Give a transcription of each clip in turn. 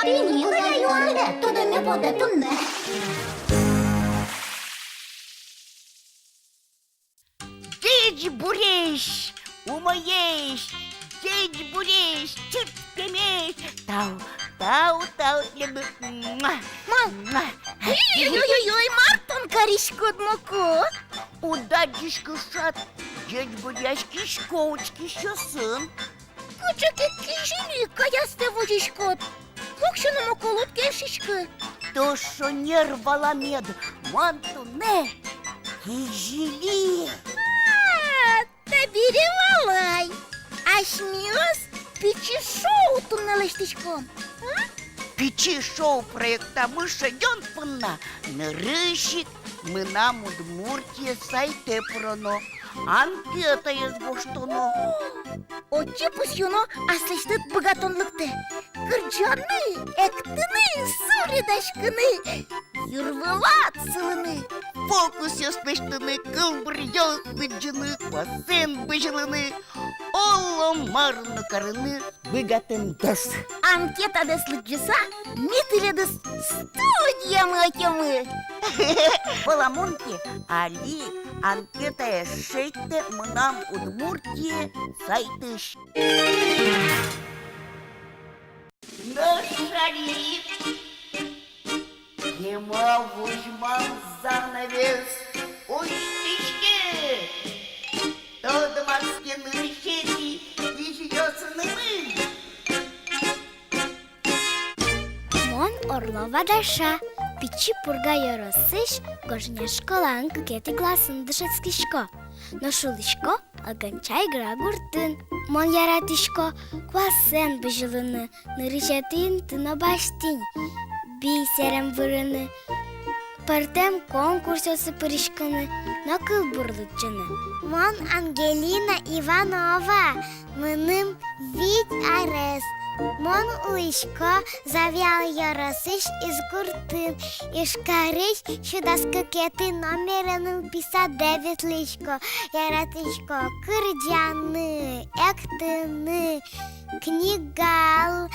Tinila juonne, todemme potetunne. Дідь Бурєш, умоєш, дідь Бурєш, чуть пімєш, тау, люби. Ой-ой-ой, Мартон каришкот моко. У дядюшки шат, дідь Бурєш кишковочки щосын. Кучаки кижили, каясте водишкот. Кокшину моко луткешечки. То, що не рвала мед, мантуне, кижили. Та беревалай. Аж мёс печи шоу туннелештичком. Печи шоу проекта «Мыша Дёнпанна» нарыщик мы нам Удмуртия сайте проно. Анкета езгоштоно. Очи пусюно аслыштыт богатонлыкты. Кырджаны, эктыны, суридашкыны, юрвылат сылыны. Фокус яслыштыны, кылбыр яслыджыны, бассейн быжылыны, оломарны карыны богатындас. Анкета деслыджыса, митыледыс студиямы акемы. Баламонки, али анкета шейте мы нам Удмуртия сайтыш. Нашали, ема вужман занавес, уштички, тодман стены щети и жьёсны мы. Мон Орлова Даша, печи пурга яросыш, гожня школан кукети гласын дышецкишко. Ношулышко, аганчай гра гуртын. Мон яратышко, квасен быжылыны, нырышатын тына баштин. Бисерем вырыны, партем конкурсосы пырышканы, накыл бурлытчыны. Мон Ангелина Иванова, мыным вид арес. Мон улышко завял яросыш из гуртын. Ишкарыш чудас кукеты номерын 59 лишко. Яратышко кырджаны, эктыны, книгал,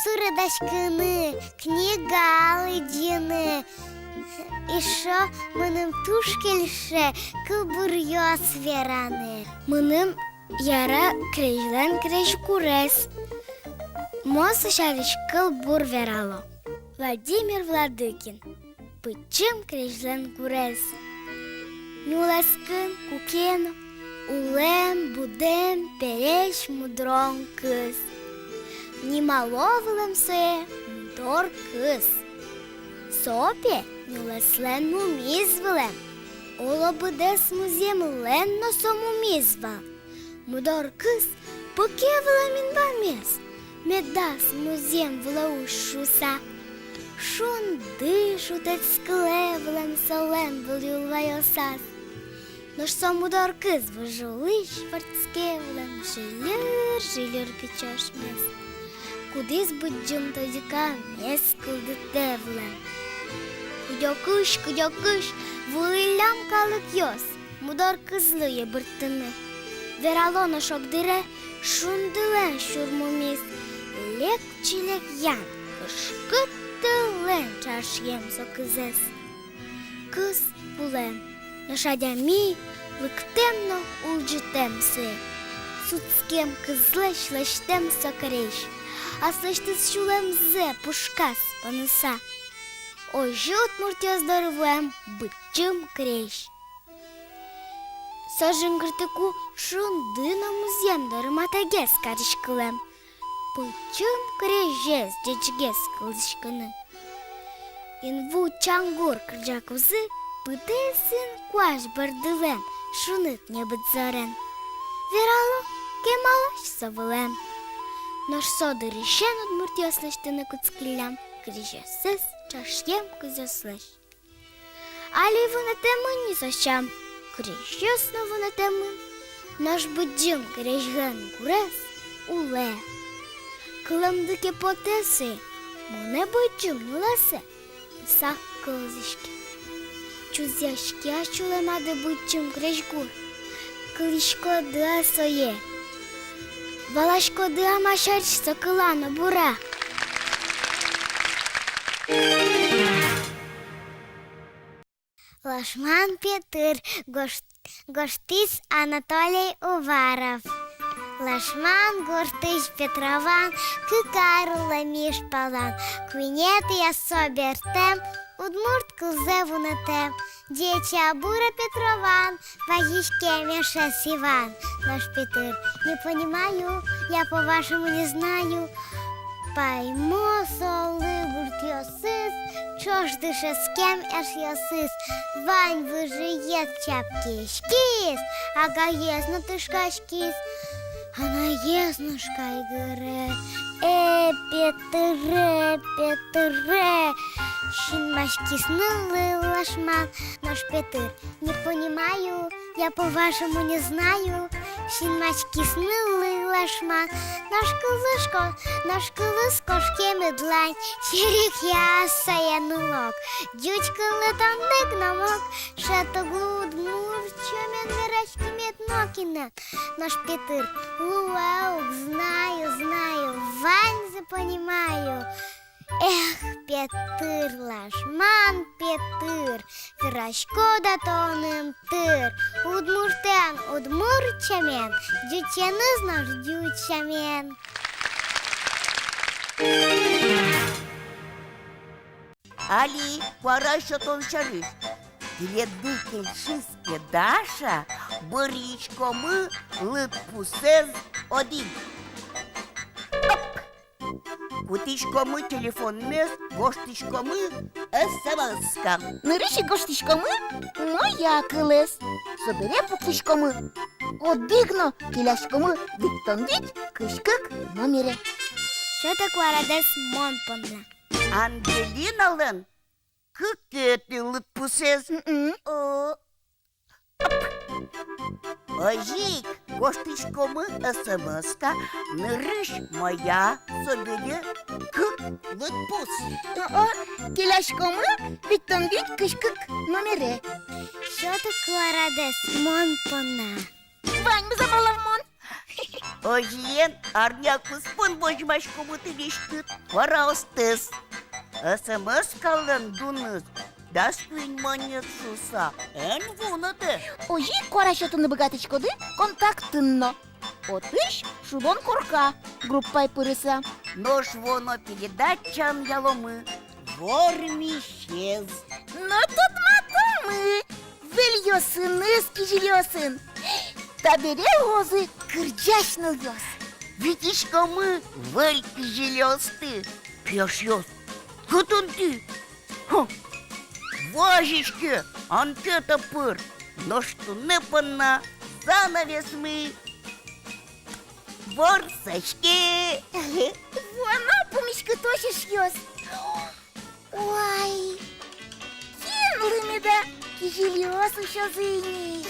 сурыдашкыны, книгал идины. Ишо мыным тушкельше кылбурьёс вераны. Мыным яра крежлен креж курес. Мосы шарышкыл бур верало. Владимир Владыкин. Пычым крежлен курес. Нюласкын кукен, улем, будем, переш мудрон кыз. Нималовылым сое, мудор кыз. Сопе нюласлен мумизвылем. Ола будес музем лен носом мумизва. Мудор кыз покевыла минбамес. Медас музем влаушуса. Шун дышутет склевлем солем влюлвайосас. Но что мудор кыз выжулыш фортскевлем жилер печешь мес. Кудис буджым тодика мес кылдытевлем. Кудёкыш, вылям калык йос. Мудор кызлые быртыны. Верало ношок дыре, шундылен шурмумис. Лек-чилек ян, кышкыттылен чашьем сокызес. Кыз пулем, ношадями, лыктемно улджитем се. Суцкем кызлеш лештем сокареш, а слештыз шулемзе пушкас паныса. Ой, жут муртя здоровем, бычым креш. Сожын гыртыку шундына музем дырматагес карышкылем. Пычым крежес дечгес кылышкыны. Инву чангур кырджакузы, пытесин куаш бардылем, шуныт не быдзарен. Верало, кемалаш совылем. Наш соды решен удмуртёслыштыны куцкилям, крежесес чашьем кызёслыш. Али вынатемын не сощам, крежесно вынатемын. Наш буджым крежген курес уле. Кылымдыке потесы, муне буджым нуласе, сак кылзышки. Чузяшки ачуламады буджым крежгур, кылышко дыа сое. Балашко дыа машарч сокылана бура. Лашман Петр, гоштис Анатолий Уваров. Лашман гоштис Петрован, кикарла між палан, квінети я собертем, удмурт кузевунетем. Деча бура Петрован, вагишке мешес Иван. Наш Петр, не понимаю, я по-вашему не знаю. Паймо соли бурт йосис, чо ж дише з кем еш йосис. Вань вижиє в чапки шкіс, а гаєзно тишка шкіс. А наезднушка и говорит: Петре, Петре, щенмашки снылый лашман. Наш Петр, не понимаю, я по-вашему не знаю. Щенмашки снылый лашман. Наш колыско шкеме длань, черик я саянулок. Дючка летом дыгномок, шато гуд мурчомен верачки метнокина. Наш Петр, луаук, знаю, вань понимаю. Эх, Петр, лашман, Петр, Верашко да тонем тыр. Удмуртен, удмурчамен, дючені знаш дючамен. Али, пора що тончариш. Гледи кельшиске Даша, борічко ми, литпусез один. Кутичко ми телефон мес, гоштичко ми смс-ка. Нырыші гоштичкоми, моя килес. Собере пукличкоми. Одигно кіляшкоми, диктондить, кишкик номере. Що таке радес Монпонна? Ангелина лен, кикети литпусез. Ожик, гоштичко ми смс-ка, ныриш моя собере литпус. Кіляшкоми, диктондить, кишкик номере. Що таке радес Монпонна? Вань, забалав мон. Ожиен, арняку спун божмашко бутылишкыт, пора остыз. СМС калын дуныз, дасквин манет суса, эн вунады. Ожи корашетыны богатычкоды контактынно. Отыш шудон корка, группай пырыса. Нож воно передачан яломы, ворми щез. Но тут матамы, вельёсын, эскижелёсын. Табере гозы кырджашны ёс. Витишко мы, вельки желёсты, пьешь ёс. Кытын ты? Важишке, анкета пыр, но что не панна, занавес мы. Борсачки. Вона помішки тошиш ёс. Ой, кинули ми да кижелёс у щозыни.